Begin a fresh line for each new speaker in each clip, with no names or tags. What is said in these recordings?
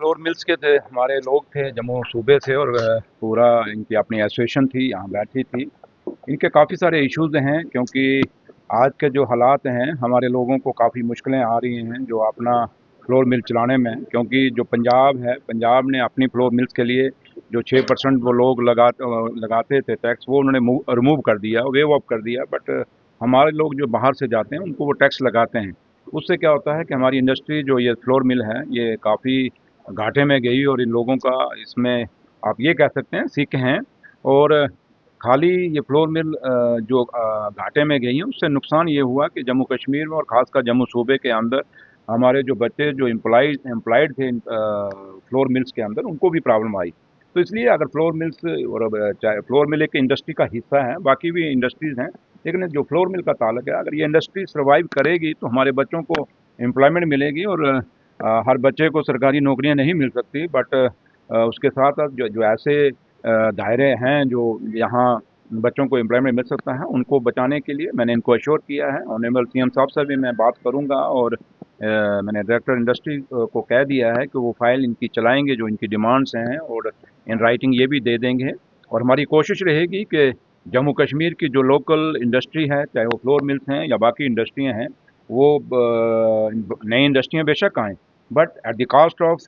Flour mills के थे, हमारे लोग थे जम्मू सूबे से, और पूरा इनकी अपनी एसोसिएशन थी, यहाँ बैठी थी। इनके काफ़ी सारे इश्यूज़ हैं, क्योंकि आज के जो हालात हैं, हमारे लोगों को काफ़ी मुश्किलें आ रही हैं जो अपना फ्लोर मिल चलाने में। क्योंकि जो पंजाब है, पंजाब ने अपनी फ्लोर मिल्स के लिए जो 6% वो लोग लगाते थे टैक्स, वो उन्होंने रिमूव कर दिया, वेव ऑफ कर दिया। बट हमारे लोग जो बाहर से जाते हैं उनको वो टैक्स लगाते हैं। उससे क्या होता है कि हमारी इंडस्ट्री जो ये फ्लोर मिल है, ये काफ़ी घाटे में गई, और इन लोगों का इसमें आप ये कह सकते हैं सिक हैं। और खाली ये फ्लोर मिल जो घाटे में गई हैं, उससे नुकसान ये हुआ कि जम्मू कश्मीर में और ख़ासकर जम्मू सूबे के अंदर हमारे जो बच्चे जो एम्प्लॉयड थे फ्लोर मिल्स के अंदर, उनको भी प्रॉब्लम आई। तो इसलिए अगर फ्लोर मिल्स, और चाहे फ्लोर मिल एक इंडस्ट्री का हिस्सा है, बाकी भी इंडस्ट्रीज़ हैं, लेकिन जो फ्लोर मिल का ताल्लुक है, अगर ये इंडस्ट्री सर्वाइव करेगी तो हमारे बच्चों को एम्प्लॉयमेंट मिलेगी। और हर बच्चे को सरकारी नौकरियां नहीं मिल सकती, बट उसके साथ साथ जो ऐसे दायरे हैं जो यहाँ बच्चों को एम्प्लॉयमेंट मिल सकता है, उनको बचाने के लिए मैंने इनको अश्योर किया है। ऑनरेबल सीएम साहब से भी मैं बात करूंगा, और मैंने डायरेक्टर इंडस्ट्री को कह दिया है कि वो फाइल इनकी चलाएंगे, जो इनकी डिमांड्स हैं, और इन राइटिंग ये भी दे देंगे। और हमारी कोशिश रहेगी कि जम्मू कश्मीर की जो लोकल इंडस्ट्री है, चाहे वो फ्लोर मिल्स हैं या बाकी इंडस्ट्रियाँ हैं, वो नई इंडस्ट्रियाँ बेशक आएँ, but at the cost of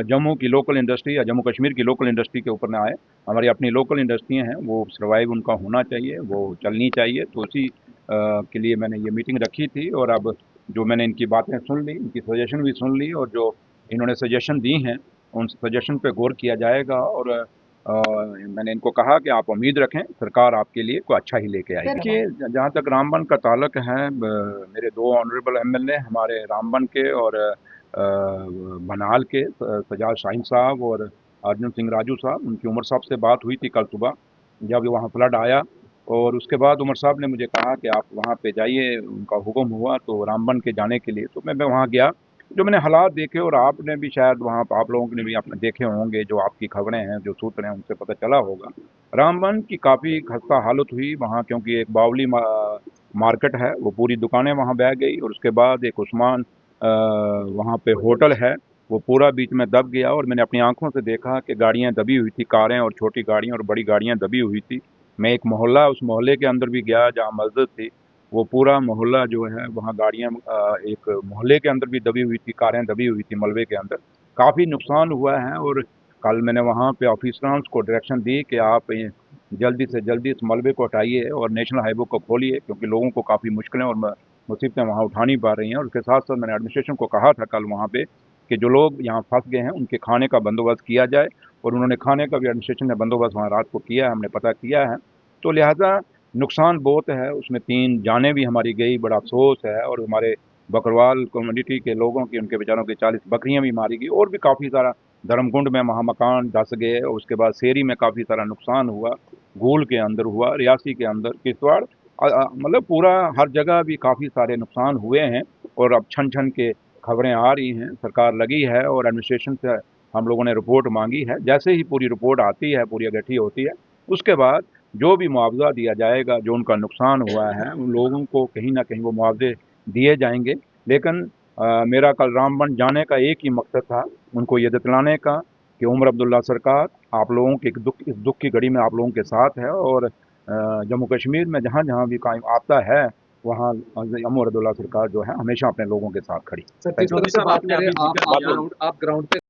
Jammu की लोकल इंडस्ट्री या जम्मू कश्मीर की लोकल इंडस्ट्री के ऊपर ना आए। हमारी अपनी लोकल इंडस्ट्रियाँ हैं, वो सर्वाइव उनका होना चाहिए, वो चलनी चाहिए। तो उसी के लिए मैंने ये मीटिंग रखी थी, और अब जो मैंने इनकी बातें सुन ली, इनकी सजेशन भी सुन ली, और जो इन्होंने सजेशन दी हैं उन सजेशन पे गौर किया जाएगा। और मैंने इनको कहा कि आप उम्मीद रखें, सरकार आपके लिए कोई अच्छा ही लेके आएगी। देखिए, जहाँ तक रामबन का ताल्लुक है, मेरे दो ऑनरेबल एमएलए हमारे रामबन के और बनाल के, सजाद शाहीन साहब और अर्जुन सिंह राजू साहब, उनकी उमर साहब से बात हुई थी कल सुबह जब वहाँ फ्लड आया। और उसके बाद उमर साहब ने मुझे कहा कि आप वहाँ पे जाइए, उनका हुक्म हुआ तो रामबन के जाने के लिए। तो मैं वहाँ गया, जो मैंने हालात देखे, और आपने भी शायद वहाँ आप लोगों ने भी आपने देखे होंगे, जो आपकी खबरें हैं, जो सूत्र हैं, उनसे पता चला होगा। रामबन की काफ़ी खस्ता हालत हुई वहाँ, क्योंकि एक बावली मार्केट है, वो पूरी दुकानें वहाँ बह गई। और उसके बाद एक उस्मान वहाँ पे होटल है, वो पूरा बीच में दब गया। और मैंने अपनी आंखों से देखा कि गाड़ियाँ दबी हुई थी, कारें और छोटी गाड़ियाँ और बड़ी गाड़ियाँ दबी हुई थी। मैं एक मोहल्ला, उस मोहल्ले के अंदर भी गया जहाँ मस्जिद थी, वो पूरा मोहल्ला जो है, वहाँ गाड़ियाँ एक मोहल्ले के अंदर भी दबी हुई थी, कारें दबी हुई थी मलबे के अंदर। काफ़ी नुकसान हुआ है। और कल मैंने वहाँ पे ऑफिसर्स को डायरेक्शन दी कि आप जल्दी से जल्दी इस मलबे को हटाइए और नेशनल हाईवे को खोलिए, क्योंकि लोगों को काफ़ी मुश्किलें और मुसीबतें वहाँ उठा नहीं पा रही हैं। और उसके साथ साथ मैंने एडमिनिस्ट्रेशन को कहा था कल वहाँ पे कि जो लोग यहाँ फंस गए हैं उनके खाने का बंदोबस्त किया जाए। और उन्होंने खाने का भी एडमिनिस्ट्रेशन ने बंदोबस्त वहाँ रात को किया है, हमने पता किया है। तो लिहाजा नुकसान बहुत है, उसमें 3 जानें भी हमारी गई, बड़ा अफसोस है। और हमारे बकरवाल कम्युनिटी के लोगों की, उनके बेचारों की 40 बकरियां भी मारी गई, और भी काफ़ी सारा धर्मकुंड में वहाँ मकान धस गए। और उसके बाद सेरी में काफ़ी सारा नुकसान हुआ, गूल के अंदर हुआ, रियासी के अंदर, किश्तवाड़, मतलब पूरा हर जगह भी काफ़ी सारे नुकसान हुए हैं। और अब छन छन के खबरें आ रही हैं, सरकार लगी है, और एडमिनिस्ट्रेशन से हम लोगों ने रिपोर्ट मांगी है। जैसे ही पूरी रिपोर्ट आती है, पूरी इकट्ठी होती है, उसके बाद जो भी मुआवजा दिया जाएगा, जो उनका नुकसान हुआ है, उन लोगों को कहीं ना कहीं वो मुआवजे दिए जाएंगे। लेकिन मेरा कल रामबन जाने का एक ही मकसद था, उनको ये दिलाने का कि उमर अब्दुल्ला सरकार आप लोगों के इस दुख की घड़ी में आप लोगों के साथ है। और जम्मू कश्मीर में जहाँ जहाँ भी कायम आता है, वहाँ उमर अब्दुल्ला सरकार जो है हमेशा अपने लोगों के साथ खड़ी।
सर, जिस तरह से बात करें आप ग्राउंड पे